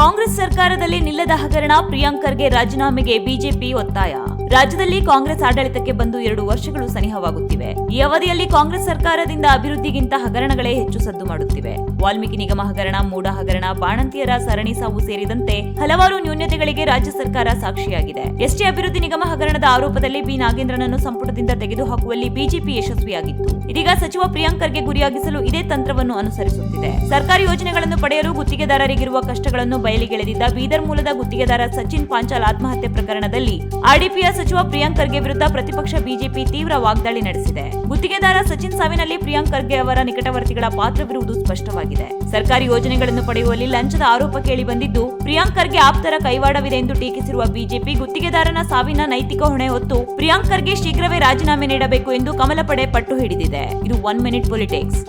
ಕಾಂಗ್ರೆಸ್ ಸರ್ಕಾರದಲ್ಲಿ ನಿಲ್ಲದ ಹಗರಣ, ಪ್ರಿಯಾಂಕ್ ಖರ್ಗೆ ರಾಜೀನಾಮೆಗೆ ಬಿಜೆಪಿ ಒತ್ತಾಯ. ರಾಜ್ಯದಲ್ಲಿ ಕಾಂಗ್ರೆಸ್ ಆಡಳಿತಕ್ಕೆ ಬಂದು 2 ವರ್ಷಗಳು ಸನಿಹವಾಗುತ್ತಿವೆ. ಈ ಅವಧಿಯಲ್ಲಿ ಕಾಂಗ್ರೆಸ್ ಸರ್ಕಾರದಿಂದ ಅಭಿವೃದ್ಧಿಗಿಂತ ಹಗರಣಗಳೇ ಹೆಚ್ಚು ಸದ್ದು ಮಾಡುತ್ತಿವೆ. ವಾಲ್ಮೀಕಿ ನಿಗಮ ಹಗರಣ, ಮೂಡ ಹಗರಣ, ಬಾಣಂತಿಯರ ಸರಣಿ ಸಾವು ಸೇರಿದಂತೆ ಹಲವಾರು ನ್ಯೂನತೆಗಳಿಗೆ ರಾಜ್ಯ ಸರ್ಕಾರ ಸಾಕ್ಷಿಯಾಗಿದೆ. ಎಸ್ಟಿ ಅಭಿವೃದ್ಧಿ ನಿಗಮ ಹಗರಣದ ಆರೋಪದಲ್ಲಿ ಬಿ ನಾಗೇಂದ್ರನನ್ನು ಸಂಪುಟದಿಂದ ತೆಗೆದುಹಾಕುವಲ್ಲಿ ಬಿಜೆಪಿ ಯಶಸ್ವಿಯಾಗಿತ್ತು. ಇದೀಗ ಸಚಿವ ಪ್ರಿಯಾಂಕ್ ಖರ್ಗೆ ಗುರಿಯಾಗಿಸಲು ಇದೇ ತಂತ್ರವನ್ನು ಅನುಸರಿಸುತ್ತಿದೆ. ಸರ್ಕಾರಿ ಯೋಜನೆಗಳನ್ನು ಪಡೆಯಲು ಗುತ್ತಿಗೆದಾರರಿಗಿರುವ ಕಷ್ಟಗಳನ್ನು ಬಯಲಿಗೆಳೆದಿದ್ದ ಬೀದರ್ ಮೂಲದ ಗುತ್ತಿಗೆದಾರ ಸಚಿನ್ ಪಾಂಚಾಲ್ ಆತ್ಮಹತ್ಯೆ ಪ್ರಕರಣದಲ್ಲಿ ಆರ್ಡಿಪಿಯ ಸಚಿವ ಪ್ರಿಯಾಂಕ್ ಖರ್ಗೆ ವಿರುದ್ಧ ಪ್ರತಿಪಕ್ಷ ಬಿಜೆಪಿ ತೀವ್ರ ವಾಗ್ದಾಳಿ ನಡೆಸಿದೆ. ಗುತ್ತಿಗೆದಾರ ಸಚಿನ್ ಸಾವಿನಲ್ಲಿ ಪ್ರಿಯಾಂಕ್ ಖರ್ಗೆ ಅವರ ನಿಕಟವರ್ತಿಗಳ ಪಾತ್ರವಿರುವುದು ಸ್ಪಷ್ಟವಾಗಿದೆ. ಸರ್ಕಾರಿ ಯೋಜನೆಗಳನ್ನು ಪಡೆಯುವಲ್ಲಿ ಲಂಚದ ಆರೋಪ ಕೇಳಿ ಬಂದಿದ್ದು, ಪ್ರಿಯಾಂಕ್ ಖರ್ಗೆ ಆಪ್ತರ ಕೈವಾಡವಿದೆ ಎಂದು ಟೀಕಿಸಿರುವ ಬಿಜೆಪಿ ಗುತ್ತಿಗೆದಾರನ ಸಾವಿನ ನೈತಿಕ ಹೊಣೆ ಹೊತ್ತು ಪ್ರಿಯಾಂಕ್ ಖರ್ಗೆ ಶೀಘ್ರವೇ ರಾಜೀನಾಮೆ ನೀಡಬೇಕು ಎಂದು ಕಮಲ ಪಡೆ ಪಟ್ಟು ಹಿಡಿದಿದೆ. ಇದು 1 ಮಿನಿಟ್ ಪೊಲಿಟಿಕ್ಸ್.